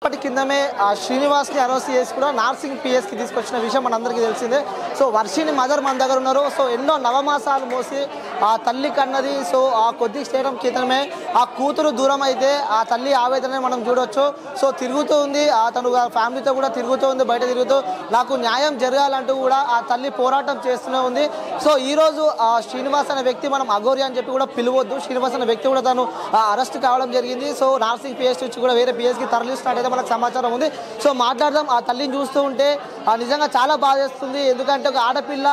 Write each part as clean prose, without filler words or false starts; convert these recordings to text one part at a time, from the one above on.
కొద్దిసేపటి కిందమే శ్రీనివాస్ని అరెస్ట్ చేసి కూడా నార్సింగ్ పిఎస్కి తీసుకొచ్చిన విషయం మనందరికీ తెలిసిందే. సో వర్షిని మదర్ మన దగ్గర ఉన్నారు. సో ఎన్నో నవమాసాలు మోసి ఆ తల్లి కన్నది. సో ఆ కొద్ది క్షణం క్రితమే ఆ కూతురు దూరం అయితే ఆ తల్లి ఆవేదన మనం చూడవచ్చు. సో తిరుగుతూ ఉంది, తను ఫ్యామిలీతో కూడా తిరుగుతూ ఉంది, బయట తిరుగుతూ నాకు న్యాయం జరగాలంటూ కూడా ఆ తల్లి పోరాటం చేస్తూనే ఉంది. సో ఈరోజు శ్రీనివాస్ అనే వ్యక్తి మనం అఘోరి అని చెప్పి కూడా పిలవద్దు, శ్రీనివాస్ అనే వ్యక్తి కూడా తను అరెస్ట్ కావడం జరిగింది. సో నార్సింగ్ పిఎస్ నుంచి కూడా వేరే పిఎస్కి తరలిస్తున్నట్టయితే మనకు సమాచారం ఉంది. సో మాట్లాడదాం. ఆ తల్లిని చూస్తూ ఉంటే నిజంగా చాలా బాధేస్తుంది. ఎందుకంటే ఒక ఆడపిల్ల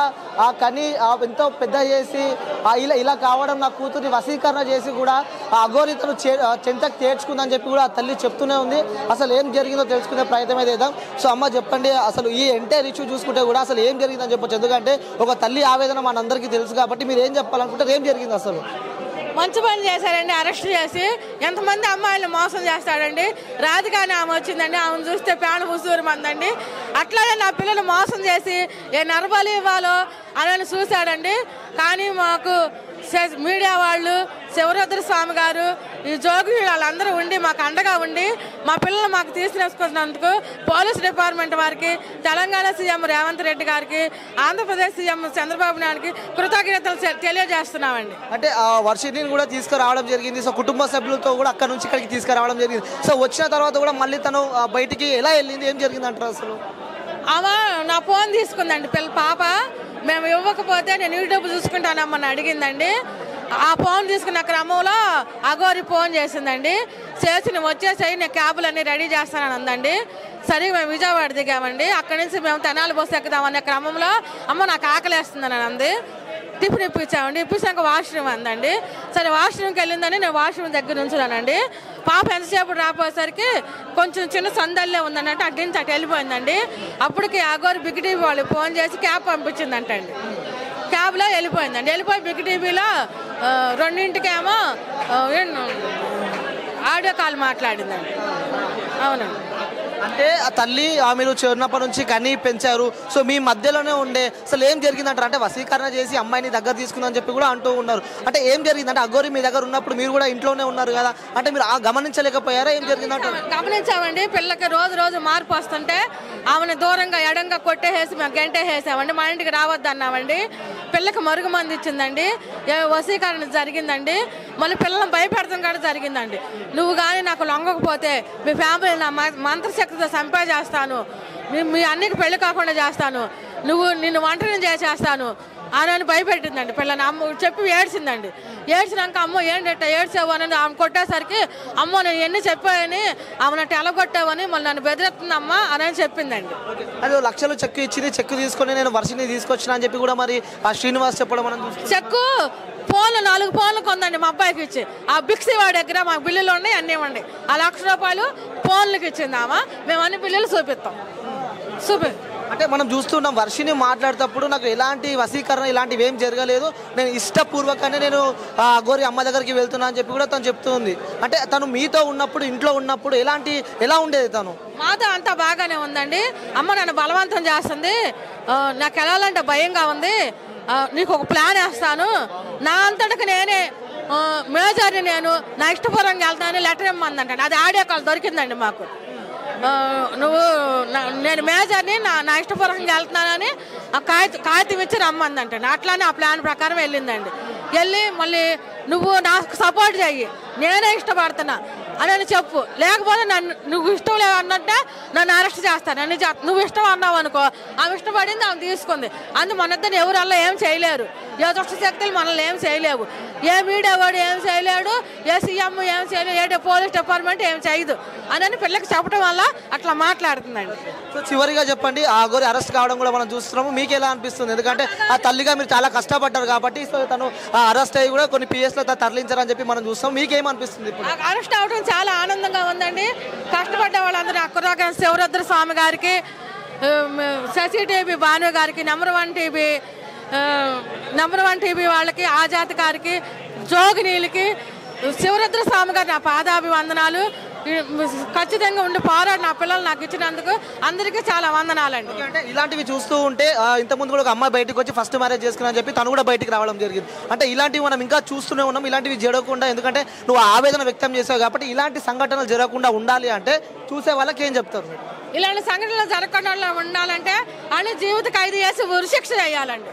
కని ఎంతో పెద్ద చేసి ఇలా కావడం, నా కూతుర్ని వశీకరణ చేసి కూడా అఘోరి తను చెంతకు చేర్చుకుందని చెప్పి కూడా ఆ తల్లి చెప్తూనే ఉంది. అసలు ఏం జరిగిందో తెలుసుకునే ప్రయత్నం అయితే చేద్దాం. సో అమ్మ చెప్పండి, అసలు ఈ ఎంటైర్ ఇష్యూ చూసుకుంటే కూడా అసలు ఏం జరిగిందని చెప్పొచ్చు. ఎందుకంటే ఒక తల్లి ఆవేదన మనందరికీ తెలుసు కాబట్టి మీరు ఏం చెప్పాలనుకుంటారు, ఏం జరిగింది అసలు? మంచి పని చేశారండి, అరెస్ట్ చేసి. ఎంతమంది అమ్మాయిలు మోసం చేస్తాడండి. రాధికాని ఆమె వచ్చిందండి, ఆమెను చూస్తే ప్రాణ ఉసూరు మందండి. అట్లాగే నా పిల్లలు మోసం చేసి ఏ నరబలి ఇవ్వాలో అని చూశాడండి. కానీ మాకు మీడియా వాళ్ళు, శివరుద్ర స్వామి గారు, ఈ జోగి వాళ్ళందరూ ఉండి మాకు అండగా ఉండి మా పిల్లలు మాకు తీసుకున్నందుకు పోలీస్ డిపార్ట్మెంట్ వారికి, తెలంగాణ సీఎం రేవంత్ రెడ్డి గారికి, ఆంధ్రప్రదేశ్ సీఎం చంద్రబాబు నాయుడుకి కృతజ్ఞతలు తెలియజేస్తున్నామండి. అంటే వర్షిని కూడా తీసుకురావడం జరిగింది. సో కుటుంబ సభ్యులతో కూడా అక్కడ నుంచి ఇక్కడికి తీసుకురావడం జరిగింది. సో వచ్చిన తర్వాత కూడా మళ్ళీ తను బయటికి ఎలా వెళ్ళింది, ఏం జరిగింది అంటారు అసలు? ఆమె నా ఫోన్ తీసుకుందండి పాప. మేము ఇవ్వకపోతే నేను యూట్యూబ్ చూసుకుంటానమ్మని అడిగిందండి. ఆ ఫోన్ తీసుకున్న క్రమంలో అఘోరి ఫోన్ చేసిందండి. చేసి నువ్వు వచ్చేసాయి, నేను క్యాబులు అన్నీ రెడీ చేస్తానని అందండి. సరే మేము విజయవాడ దిగామండి. అక్కడి నుంచి మేము తెనాలి బస్సు ఎక్కుదామనే క్రమంలో అమ్మ నాకు ఆకలేస్తుందని అంది. టిఫిన్ ఇప్పించామండి. ఇప్పించాక వాష్రూమ్ అందండి. సరే వాష్రూమ్కి వెళ్ళిందని నేను వాష్రూమ్ దగ్గర ఉంచుదానండి. పాప ఎంతసేపు రాపోయేసరికి కొంచెం చిన్న సందల్లే ఉందన్నట్టు అటు నుంచి అటు వెళ్ళిపోయిందండి. అప్పటికి అఘోరి బిగ్ టీవీ వాళ్ళు ఫోన్ చేసి క్యాబ్ పంపించిందంటండి. క్యాబ్లో వెళ్ళిపోయిందండి. వెళ్ళిపోయి బిగ్ టీవీలో 2:00కేమో ఆడియో కాల్ మాట్లాడిందండి. అవునండి. అంటే ఆ తల్లి మీరు చిన్నప్పటి నుంచి కని పెంచారు. సో మీ మధ్యలోనే ఉండే అసలు ఏం జరిగిందంటారు? అంటే వశీకరణ చేసి అమ్మాయిని దగ్గర తీసుకుందని చెప్పి కూడా అంటూ ఉన్నారు. అంటే ఏం జరిగిందంటే అఘోరి మీ దగ్గర ఉన్నప్పుడు మీరు కూడా ఇంట్లోనే ఉన్నారు కదా, అంటే మీరు గమనించలేకపోయారా, ఏం జరిగిందంటారు? గమనించామండి. పిల్లకి రోజు రోజు మార్పు వస్తుంటే ఆమెను దూరంగా ఎడంగా కొట్టేసేసి మేము గంటేసేసామండి. మా ఇంటికి రావద్దు అన్నామండి. పిల్లకి మరుగు మంది ఇచ్చిందండి. వశీకరణ జరిగిందండి. మళ్ళీ పిల్లలను భయపెడతాం కూడా జరిగిందండి. నువ్వు కానీ నాకు లొంగకపోతే మీ ఫ్యామిలీ నా మంత్రశక్తితో సంపేచేస్తాను, మీ అన్నికి పెళ్లి కాకుండా చేస్తాను, నిన్ను ఒంటరిని చేసేస్తాను అని భయపెట్టిందండి. పిల్లని అమ్మ చెప్పి ఏడ్చిందండి. ఏడ్చినాక అమ్మ ఏంటంటే ఏడ్చావు అని ఆమె కొట్టేసరికి అమ్మ నేను ఎన్ని చెప్పాయని ఆమె నన్ను ఎలగొట్టావని మళ్ళీ నన్ను బెదిరెత్తుందమ్మా అని చెప్పిందండి. అదే లక్షలు చెక్కు ఇచ్చింది, చెక్కు తీసుకొని నేను వర్షిని తీసుకొచ్చిన అని చెప్పి కూడా మరి ఆ శ్రీనివాస్ చెప్పడం మనం చెక్కు ఫోన్లు 4 ఫోన్లు కొందండి మా అబ్బాయికి ఇచ్చి. ఆ బిక్సీ వాడి దగ్గర మాకు బిల్లులు ఉన్నాయి, అన్నీ ఉన్నాయి. ఆ ₹1,00,000 ఫోన్లకి ఇచ్చింది ఆమె. మేము అన్ని బిల్లులు చూపిస్తాం. అంటే మనం చూస్తున్నాం వర్షిని మాట్లాడేటప్పుడు నాకు ఎలాంటి వశీకరణ ఇలాంటివి ఏం జరగలేదు, నేను ఇష్టపూర్వకంగా నేను అఘోరి అమ్మ దగ్గరికి వెళ్తున్నా అని చెప్పి కూడా తను చెప్తుంది. అంటే తను మీతో ఉన్నప్పుడు, ఇంట్లో ఉన్నప్పుడు ఎలా ఉండేది తను? మాతో అంతా బాగానే ఉందండి. అమ్మ నన్ను బలవంతం చేస్తుంది, నాకు వెళ్ళాలంటే భయంగా ఉంది, నీకు ఒక ప్లాన్ వేస్తాను, నా అంతటికి నేనే మేజర్ని, నేను నా ఇష్టపూర్వంగా వెళ్తానని లెటర్ ఇమ్మందంటే అది ఆడియో కాల్ దొరికిందండి మాకు. నేను మేజర్ని నా ఇష్టపూర్వకంగా వెళ్తున్నానని ఆ కాగితం ఇచ్చి రమ్మందంటే అట్లానే ఆ ప్లాన్ ప్రకారం వెళ్ళిందండి. వెళ్ళి మళ్ళీ నువ్వు నాకు సపోర్ట్ చెయ్యి, నేనే ఇష్టపడుతున్నా అని చెప్పు, లేకపోతే నువ్వు ఇష్టం లేవన్నట్టే నన్ను అరెస్ట్ చేస్తాను. నువ్వు ఇష్టం అన్నావు అనుకో, ఆమె ఇష్టపడింది, ఆమె తీసుకుంది. అందుకు మన ఇద్దరిని ఎవరల్లా ఏం చేయలేరు, ఏ దుష్ట శక్తులు మనల్ని ఏం చేయలేవు, ఏ మీడియా వాడు ఏం చేయలేడు, ఏ సీఎం ఏం చేయలేడు, ఏ పోలీస్ డిపార్ట్మెంట్ ఏం చేయదు అని పిల్లకి చెప్పడం వల్ల అట్లా మాట్లాడుతుందండి. సో చివరిగా చెప్పండి, ఆ అఘోరి అరెస్ట్ కావడం కూడా మనం చూస్తున్నాము, మీకు ఎలా అనిపిస్తుంది? ఎందుకంటే ఆ తల్లిగా మీరు చాలా కష్టపడ్డారు కాబట్టి సో తను అరెస్ట్ అయ్యి కూడా కొన్ని పిఎస్లో తరలించారని చెప్పి మనం చూస్తాం. మీకేమనిపిస్తుంది? ఇప్పుడు అరెస్ట్ అవడం చాలా ఆనందంగా ఉందండి. కష్టపడ్డ వాళ్ళందరూ అక్కడగా శివరుద్ర స్వామి గారికి, శశి టీవీ భాను గారికి, నెంబర్ 1 టీవీ వాళ్ళకి, ఆజాత్ గారికి, జోగినీలకి, శివరుద్ర స్వామి గారి నా పాదాభివందనాలు. ఖచ్చితంగా ఉండి పోరాడి నా పిల్లలు నాకు ఇచ్చినందుకు అందరికీ చాలా వందనాలండి. అంటే ఇలాంటివి చూస్తూ ఉంటే ఇంతకుముందు కూడా ఒక అమ్మాయి బయటకు వచ్చి ఫస్ట్ మ్యారేజ్ చేసుకున్నా అని చెప్పి తను కూడా బయటికి రావడం జరిగింది. అంటే ఇలాంటివి మనం ఇంకా చూస్తూనే ఉన్నాం. ఇలాంటివి జరగకుండా, ఎందుకంటే నువ్వు ఆవేదన వ్యక్తం చేసావు కాబట్టి ఇలాంటి సంఘటనలు జరగకుండా ఉండాలి అంటే చూసే వాళ్ళకి ఏం చెప్తారు? ఇలాంటి సంఘటనలు జరగకుండా ఉండాలంటే అని జీవిత ఖైదు చేసి ఉరిశిక్ష చేయాలండి.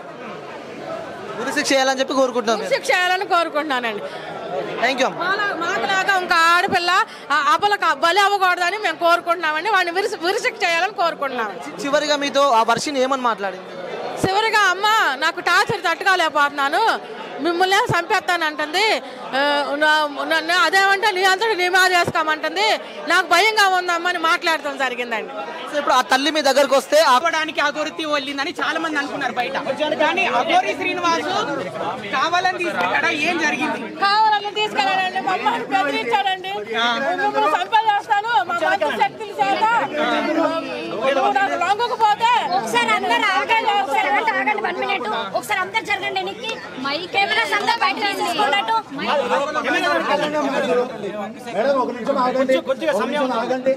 ఉరిశిక్ష చేయాలని చెప్పి కోరుకుంటున్నాను. ఉరిశిక్ష చేయాలని కోరుకుంటున్నానండి. Thank you. మాకులాగా ఇంకా ఆడపిల్ల అబ్బలకు బలి అవ్వకూడదని మేము కోరుకుంటున్నామండి. వాడిని ఉరిశిక్ష చేయాలని కోరుకుంటున్నాం. చివరిగా మీతో ఆ వర్షిని ఏమని మాట్లాడింది? చివరిగా అమ్మ నాకు టార్చర్ తట్టుకోలేకపోతున్నాను, మిమ్మల్ని చంపేస్తానంటుంది, అదేమంటే నీ అంతటి నీ మీద చేసుకోమంటుంది, నాకు భయంగా ఉందమ్మని మాట్లాడటం జరిగిందండి. ఇప్పుడు ఆ తల్లి మీ దగ్గరకు వస్తే ఆపడానికి అఘోరితి వెళ్ళిందని చాలా మంది అనుకున్నారు బయట, కానీ అఘోరి శ్రీనివాసు కావాలని తీసుకెళ్ళాడా? ఏం జరిగింది? కావాలని తీసుకెళ్ళాడండి, మమ్మల్ని బెదిరించాడండి, మిమ్మల్ని చంపేస్తాను మా మంచి శక్తుల చేత లొంగకపోతే ఒకసారి అందరూ ఆగండి, ఆగండి 1 మినిట్, ఒకసారి అందరు జరగండి, నీకు మై కెమెరాస్ అందరూ బయట తీసుకున్నట్టు మేడం ఒక నిమిషం ఆగండి.